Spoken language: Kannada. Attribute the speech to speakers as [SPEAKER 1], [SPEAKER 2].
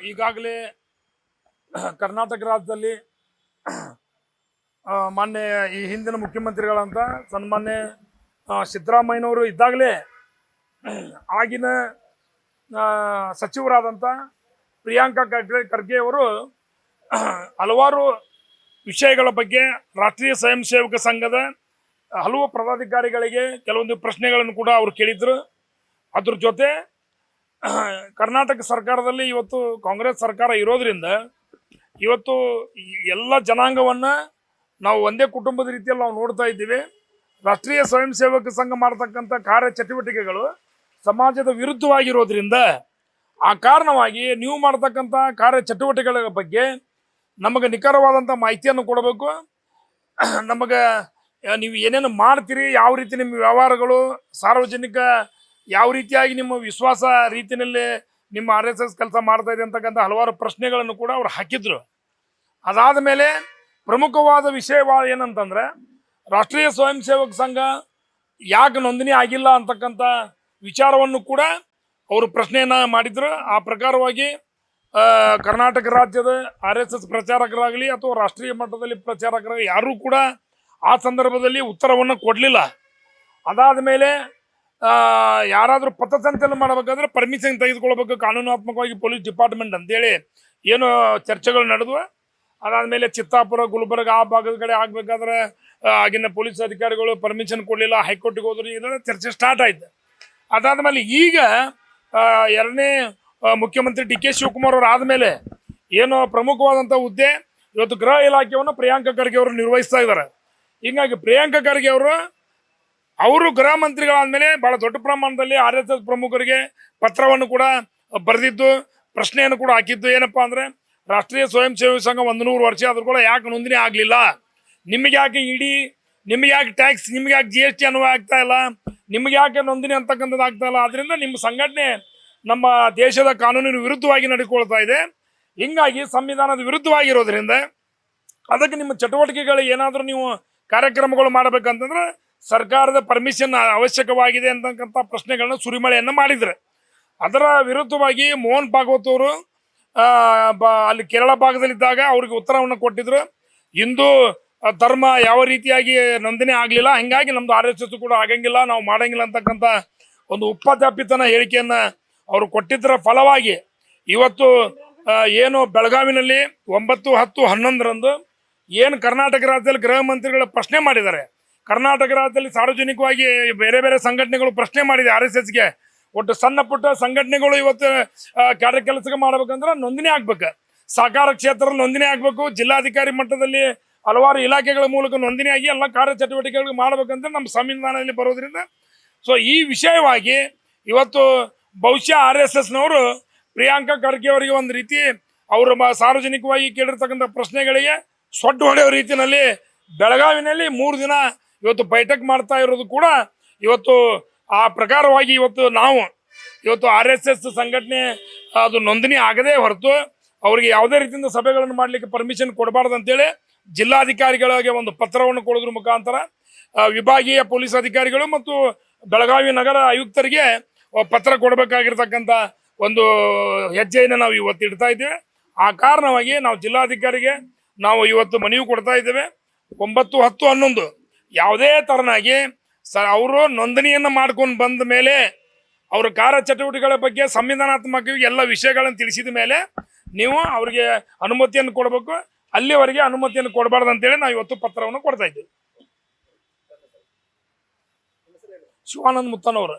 [SPEAKER 1] ಈಗಾಗಲೇ ಕರ್ನಾಟಕ ರಾಜ್ಯದಲ್ಲಿ ಮಾನ್ಯ ಈ ಹಿಂದಿನ ಮುಖ್ಯಮಂತ್ರಿಗಳಂತ ಸನ್ಮಾನ್ಯ ಸಿದ್ದರಾಮಯ್ಯನವರು ಇದ್ದಾಗಲೇ ಆಗಿನ ಸಚಿವರಾದಂಥ ಪ್ರಿಯಾಂಕಾ ಖರ್ಗೆ ಅವರು ಹಲವಾರು ವಿಷಯಗಳ ಬಗ್ಗೆ ರಾಷ್ಟ್ರೀಯ ಸ್ವಯಂ ಸೇವಕ ಸಂಘದ ಹಲವು ಪದಾಧಿಕಾರಿಗಳಿಗೆ ಕೆಲವೊಂದು ಪ್ರಶ್ನೆಗಳನ್ನು ಕೂಡ ಅವರು ಕೇಳಿದ್ರು. ಅದ್ರ ಜೊತೆ ಕರ್ನಾಟಕ ಸರ್ಕಾರದಲ್ಲಿ ಇವತ್ತು ಕಾಂಗ್ರೆಸ್ ಸರ್ಕಾರ ಇರೋದ್ರಿಂದ ಇವತ್ತು ಎಲ್ಲ ಜನಾಂಗವನ್ನು ನಾವು ಒಂದೇ ಕುಟುಂಬದ ರೀತಿಯಲ್ಲಿ ನಾವು ನೋಡ್ತಾ ಇದ್ದೀವಿ. ರಾಷ್ಟ್ರೀಯ ಸ್ವಯಂ ಸೇವಕ ಸಂಘ ಮಾಡತಕ್ಕಂಥ ಕಾರ್ಯ ಚಟುವಟಿಕೆಗಳು ಸಮಾಜದ ವಿರುದ್ಧವಾಗಿರೋದ್ರಿಂದ ಆ ಕಾರಣವಾಗಿ ನೀವು ಮಾಡತಕ್ಕಂಥ ಕಾರ್ಯ ಚಟುವಟಿಕೆಗಳ ಬಗ್ಗೆ ನಮಗೆ ನಿಖರವಾದಂಥ ಮಾಹಿತಿಯನ್ನು ಕೊಡಬೇಕು. ನಮಗೆ ನೀವು ಏನೇನು ಮಾಡ್ತೀರಿ, ಯಾವ ರೀತಿ ನಿಮ್ಮ ವ್ಯವಹಾರಗಳು, ಸಾರ್ವಜನಿಕ ಯಾವ ರೀತಿಯಾಗಿ ನಿಮ್ಮ ವಿಶ್ವಾಸ ರೀತಿಯಲ್ಲಿ ನಿಮ್ಮ RSS ಕೆಲಸ ಮಾಡ್ತಾ ಇದೆ ಅಂತಕ್ಕಂಥ ಹಲವಾರು ಪ್ರಶ್ನೆಗಳನ್ನು ಕೂಡ ಅವ್ರು ಹಾಕಿದ್ರು. ಅದಾದ ಮೇಲೆ ಪ್ರಮುಖವಾದ ವಿಷಯ ಏನಂತಂದರೆ ರಾಷ್ಟ್ರೀಯ ಸ್ವಯಂ ಸೇವಕ ಸಂಘ ಯಾಕೆ ನೋಂದಣಿ ಆಗಿಲ್ಲ ಅಂತಕ್ಕಂಥ ವಿಚಾರವನ್ನು ಕೂಡ ಅವರು ಪ್ರಶ್ನೆಯನ್ನು ಮಾಡಿದ್ರು. ಆ ಪ್ರಕಾರವಾಗಿ ಕರ್ನಾಟಕ ರಾಜ್ಯದ RSS ಪ್ರಚಾರಕರಾಗಲಿ ಅಥವಾ ರಾಷ್ಟ್ರೀಯ ಮಟ್ಟದಲ್ಲಿ ಪ್ರಚಾರಕರಾಗಲಿ ಯಾರೂ ಕೂಡ ಆ ಸಂದರ್ಭದಲ್ಲಿ ಉತ್ತರವನ್ನು ಕೊಡಲಿಲ್ಲ. ಅದಾದ ಮೇಲೆ ಯಾರಾದರೂ ಪಥಸಂಚಲನ ಮಾಡಬೇಕಾದ್ರೆ ಪರ್ಮಿಷನ್ ತೆಗೆದುಕೊಳ್ಬೇಕು ಕಾನೂನಾತ್ಮಕವಾಗಿ ಪೊಲೀಸ್ ಡಿಪಾರ್ಟ್ಮೆಂಟ್ ಅಂತೇಳಿ ಏನು ಚರ್ಚೆಗಳು ನಡೆದ್ವು. ಅದಾದಮೇಲೆ ಚಿತ್ತಾಪುರ, ಗುಲ್ಬರ್ಗ ಆ ಭಾಗದ ಕಡೆ ಆಗಬೇಕಾದ್ರೆ ಆಗಿನ ಪೊಲೀಸ್ ಅಧಿಕಾರಿಗಳು ಪರ್ಮಿಷನ್ ಕೊಡಲಿಲ್ಲ, ಹೈಕೋರ್ಟಿಗೆ ಹೋದ್ರು. ಇದೆಲ್ಲ ಚರ್ಚೆ ಸ್ಟಾರ್ಟ್ ಆಯ್ತು. ಅದಾದಮೇಲೆ ಈಗ ಎರಡನೇ ಮುಖ್ಯಮಂತ್ರಿ DK ಶಿವಕುಮಾರ್ ಅವರು ಆದಮೇಲೆ ಏನು ಪ್ರಮುಖವಾದಂಥ ಹುದ್ದೆ ಇವತ್ತು ಗೃಹ ಇಲಾಖೆಯನ್ನು ಪ್ರಿಯಾಂಕಾ ಖರ್ಗೆ ಅವರು ನಿರ್ವಹಿಸ್ತಾ ಇದ್ದಾರೆ. ಹೀಗಾಗಿ ಪ್ರಿಯಾಂಕಾ ಖರ್ಗೆ ಅವರು ಗೃಹ ಮಂತ್ರಿಗಳಾದಮೇಲೆ ಭಾಳ ದೊಡ್ಡ ಪ್ರಮಾಣದಲ್ಲಿ RSS ಪ್ರಮುಖರಿಗೆ ಪತ್ರವನ್ನು ಕೂಡ ಬರೆದಿದ್ದು, ಪ್ರಶ್ನೆಯನ್ನು ಕೂಡ ಹಾಕಿದ್ದು. ಏನಪ್ಪ ಅಂದರೆ ರಾಷ್ಟ್ರೀಯ ಸ್ವಯಂ ಸೇವಕ ಸಂಘ 100 ವರ್ಷ ಆದರೂ ಕೂಡ ಯಾಕೆ ನೋಂದಣಿ ಆಗಲಿಲ್ಲ, ನಿಮಗೆ ಯಾಕೆ ಇಡಿ, ನಿಮಗೆ ಯಾಕೆ ಟ್ಯಾಕ್ಸ್, ನಿಮಗೆ ಯಾಕೆ GST ಅನ್ವಯ ಆಗ್ತಾ ಇಲ್ಲ, ನಿಮಗೆ ಯಾಕೆ ನೋಂದಣಿ ಅಂತಕ್ಕಂಥದ್ದು ಆಗ್ತಾ ಇಲ್ಲ. ಆದ್ದರಿಂದ ನಿಮ್ಮ ಸಂಘಟನೆ ನಮ್ಮ ದೇಶದ ಕಾನೂನಿನ ವಿರುದ್ಧವಾಗಿ ನಡೆದುಕೊಳ್ತಾ ಇದೆ. ಹೀಗಾಗಿ ಸಂವಿಧಾನದ ವಿರುದ್ಧವಾಗಿರೋದ್ರಿಂದ ಅದಕ್ಕೆ ನಿಮ್ಮ ಚಟುವಟಿಕೆಗಳು ಏನಾದರೂ ನೀವು ಕಾರ್ಯಕ್ರಮಗಳು ಮಾಡಬೇಕಂತಂದ್ರೆ ಸರ್ಕಾರದ ಪರ್ಮಿಷನ್ ಅವಶ್ಯಕವಾಗಿದೆ ಅಂತಕ್ಕಂಥ ಪ್ರಶ್ನೆಗಳನ್ನ ಸುರಿಮಳೆಯನ್ನು ಮಾಡಿದ್ರು. ಅದರ ವಿರುದ್ಧವಾಗಿ ಮೋಹನ್ ಭಾಗವತ್ ಅವರು ಅಲ್ಲಿ ಕೇರಳ ಭಾಗದಲ್ಲಿದ್ದಾಗ ಅವ್ರಿಗೆ ಉತ್ತರವನ್ನು ಕೊಟ್ಟಿದ್ರು. ಹಿಂದೂ ಧರ್ಮ ಯಾವ ರೀತಿಯಾಗಿ ನೋಂದಣಿ ಆಗಲಿಲ್ಲ, ಹೀಗಾಗಿ ನಮ್ಮದು RSS ಕೂಡ ಆಗಂಗಿಲ್ಲ, ನಾವು ಮಾಡಂಗಿಲ್ಲ ಅಂತಕ್ಕಂಥ ಒಂದು ಉಪಜಾಪಿತನ ಹೇಳಿಕೆಯನ್ನು ಅವರು ಕೊಟ್ಟಿದ್ದರ ಫಲವಾಗಿ ಇವತ್ತು ಏನು ಬೆಳಗಾವಿನಲ್ಲಿ 9, 10, 11ರಂದು ಏನು ಕರ್ನಾಟಕ ರಾಜ್ಯದಲ್ಲಿ ಗೃಹ ಮಂತ್ರಿಗಳ ಪ್ರಶ್ನೆ ಮಾಡಿದ್ದಾರೆ. ಕರ್ನಾಟಕ ರಾಜ್ಯದಲ್ಲಿ ಸಾರ್ವಜನಿಕವಾಗಿ ಬೇರೆ ಬೇರೆ ಸಂಘಟನೆಗಳು ಪ್ರಶ್ನೆ ಮಾಡಿದೆ RSSಗೆ. ಒಟ್ಟು ಸಣ್ಣ ಪುಟ್ಟ ಸಂಘಟನೆಗಳು ಇವತ್ತು ಕಾರ್ಯ ಕೆಲಸ ಮಾಡಬೇಕಂದ್ರೆ ನೋಂದಣಿ ಆಗ್ಬೇಕು, ಸಹಕಾರ ಕ್ಷೇತ್ರದಲ್ಲಿ ನೋಂದಣಿ ಆಗಬೇಕು, ಜಿಲ್ಲಾಧಿಕಾರಿ ಮಟ್ಟದಲ್ಲಿ ಹಲವಾರು ಇಲಾಖೆಗಳ ಮೂಲಕ ನೋಂದಣಿ ಆಗಿ ಎಲ್ಲ ಕಾರ್ಯ ಚಟುವಟಿಕೆಗಳು ಮಾಡಬೇಕಂತ ನಮ್ಮ ಸಂವಿಧಾನದಲ್ಲಿ ಬರೋದ್ರಿಂದ ಈ ವಿಷಯವಾಗಿ ಇವತ್ತು ಬಹುಶಃ RSSನವರು ಪ್ರಿಯಾಂಕಾ ಖರ್ಗೆ ಅವರಿಗೆ ಒಂದು ರೀತಿ ಅವರು ಸಾರ್ವಜನಿಕವಾಗಿ ಕೇಳಿರ್ತಕ್ಕಂಥ ಪ್ರಶ್ನೆಗಳಿಗೆ ಸೊಡ್ಡು ಹೊಡೆಯೋ ರೀತಿಯಲ್ಲಿ ಬೆಳಗಾವಿನಲ್ಲಿ 3 ದಿನ ಇವತ್ತು ಬೈಠಕ್ ಮಾಡ್ತಾ ಇರೋದು ಕೂಡ ಇವತ್ತು ಆ ಪ್ರಕಾರವಾಗಿ ನಾವು ಇವತ್ತು RSS ಸಂಘಟನೆ ಅದು ನೋಂದಣಿ ಆಗದೇ ಹೊರತು ಅವರಿಗೆ ಯಾವುದೇ ರೀತಿಯಿಂದ ಸಭೆಗಳನ್ನು ಮಾಡಲಿಕ್ಕೆ ಪರ್ಮಿಷನ್ ಕೊಡಬಾರ್ದು ಅಂತೇಳಿ ಜಿಲ್ಲಾಧಿಕಾರಿಗಳಿಗೆ ಒಂದು ಪತ್ರವನ್ನು ಕೊಡೋದ್ರ ಮುಖಾಂತರ ವಿಭಾಗೀಯ ಪೊಲೀಸ್ ಅಧಿಕಾರಿಗಳು ಮತ್ತು ಬೆಳಗಾವಿ ನಗರ ಆಯುಕ್ತರಿಗೆ ಪತ್ರ ಕೊಡಬೇಕಾಗಿರ್ತಕ್ಕಂಥ ಒಂದು ಹೆಜ್ಜೆಯನ್ನು ನಾವು ಇವತ್ತು ಇಡ್ತಾ ಇದ್ದೇವೆ. ಆ ಕಾರಣವಾಗಿ ನಾವು ಜಿಲ್ಲಾಧಿಕಾರಿಗೆ ನಾವು ಇವತ್ತು ಮನವಿ ಕೊಡ್ತಾ ಇದ್ದೇವೆ. 9, 10, 11 ಯಾವುದೇ ತರನಾಗಿ ಅವರು ನೋಂದಣಿಯನ್ನು ಮಾಡ್ಕೊಂಡು ಬಂದ ಮೇಲೆ ಅವರ ಕಾರ್ಯ ಚಟುವಟಿಕೆಗಳ ಬಗ್ಗೆ ಸಂವಿಧಾನಾತ್ಮಕವಾಗಿ ಎಲ್ಲ ವಿಷಯಗಳನ್ನು ತಿಳಿಸಿದ ಮೇಲೆ ನೀವು ಅವರಿಗೆ ಅನುಮತಿಯನ್ನು ಕೊಡಬೇಕು. ಅಲ್ಲಿವರೆಗೆ ಅನುಮತಿಯನ್ನು ಕೊಡಬಾರ್ದು ಅಂತೇಳಿ ನಾವು ಇವತ್ತು ಪತ್ರವನ್ನು ಕೊಡ್ತಾ ಇದ್ದೇವೆ. ಶಿವಾನಂದ ಮುತ್ತನವರು.